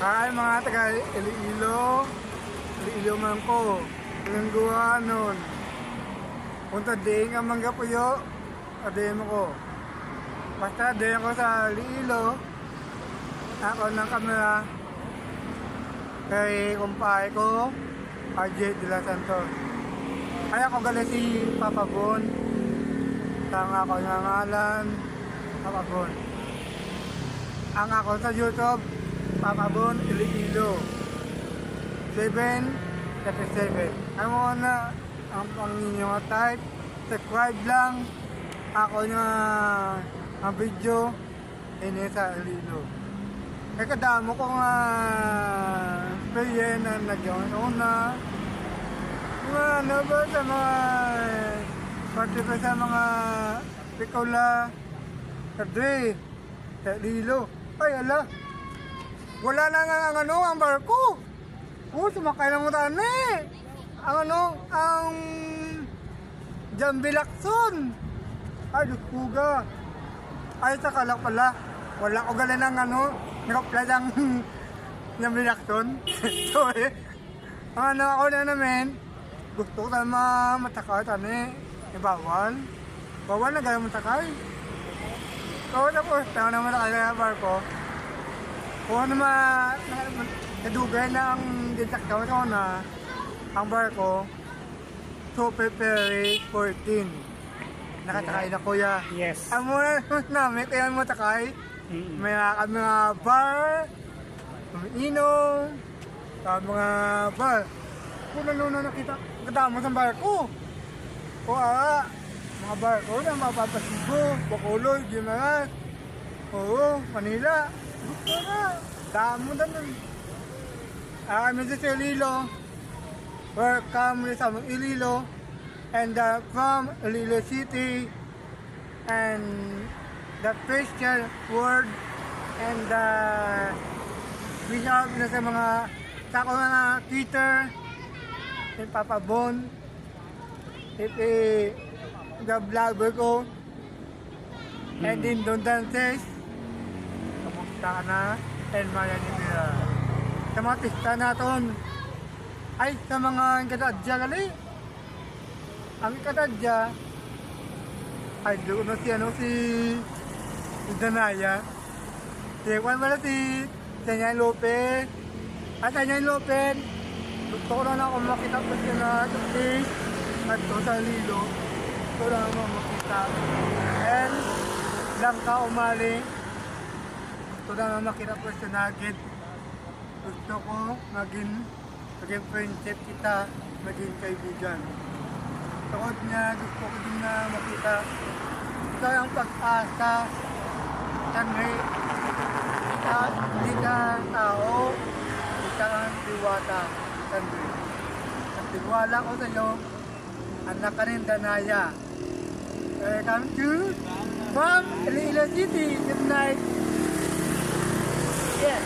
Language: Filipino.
Hi mga taga Iloilo, Iloilo man ko, Langguanon. Punta din ang mga puyo, adem ko. Basta din ako sa Iloilo, ako ng kamera kay kumpay ko, RJ de la Santos. Ay ako galing si Papa Bon, tanga ako ng ngalan, Papa Bon. Ang ako sa YouTube, Papa Bon Iloilo 737. Ang mga na ang inyong type, subscribe lang ako na ang video ini sa Iloilo. Kaya kadamo ko nga player na nagyawin una. Mga ano ba sa mga pati pa sa mga pikula kadre sa Iloilo. Ay ala, wala na nga ang ano, ang barko. Sumakay lang mo tani. Ang ano, ang Jambilakson. Ay, dukuga. Ay, sa kalak pala. Wala ko galing ng ano, nakapla ng Jambilakson. So, ang ano ako na namin, gusto ko na matakay tani. Bawal. Bawal na gaya matakay. So, tapos, tayo na matakay ng barko. Kung ano nadugay na ang dinsaktaw ito na ang barko, Super Ferry 14. Nakasakay na kuya. Yes. Ang muna namin, kaya mo takay, may mga bar, umiinom, sa mga bar. Kung ano na nakita, kadamo sa barko. O mga barko na mapapasigo, Bacolod, Gimaras, oo, Manila. Gusto na, damo na nun. Kami sa Iloilo, welcome sa Iloilo, and from Iloilo City, and the Christian world, and we have na sa mga sa mga Twitter, and Papa Bon, the vlogger ko, and din Don Dances, kamusta na, and Maya Nibira. Sa mga pista natin, ay sa mga kadadya gali. Ang kadadya, ay doon na si Danaya. Si Juan wala si Tanyay Lopez. At Tanyay Lopez, gusto ko lang ako makita pa siya na face at to sa Iloilo. Gusto lang ako makita. And Langka Umali, gusto lang makita pa siya na agad. Gusto ko maging friendship kita, maging kaibigan. Tukod niya, gusto ko din na makita. Ito ang pag-asa. Tanay, di ka tao, di ka ang diwata. Tanay. At tiwala ko sa iyo, anak ka rin Danaya. Welcome to from Iloilo City. Good night. Yes.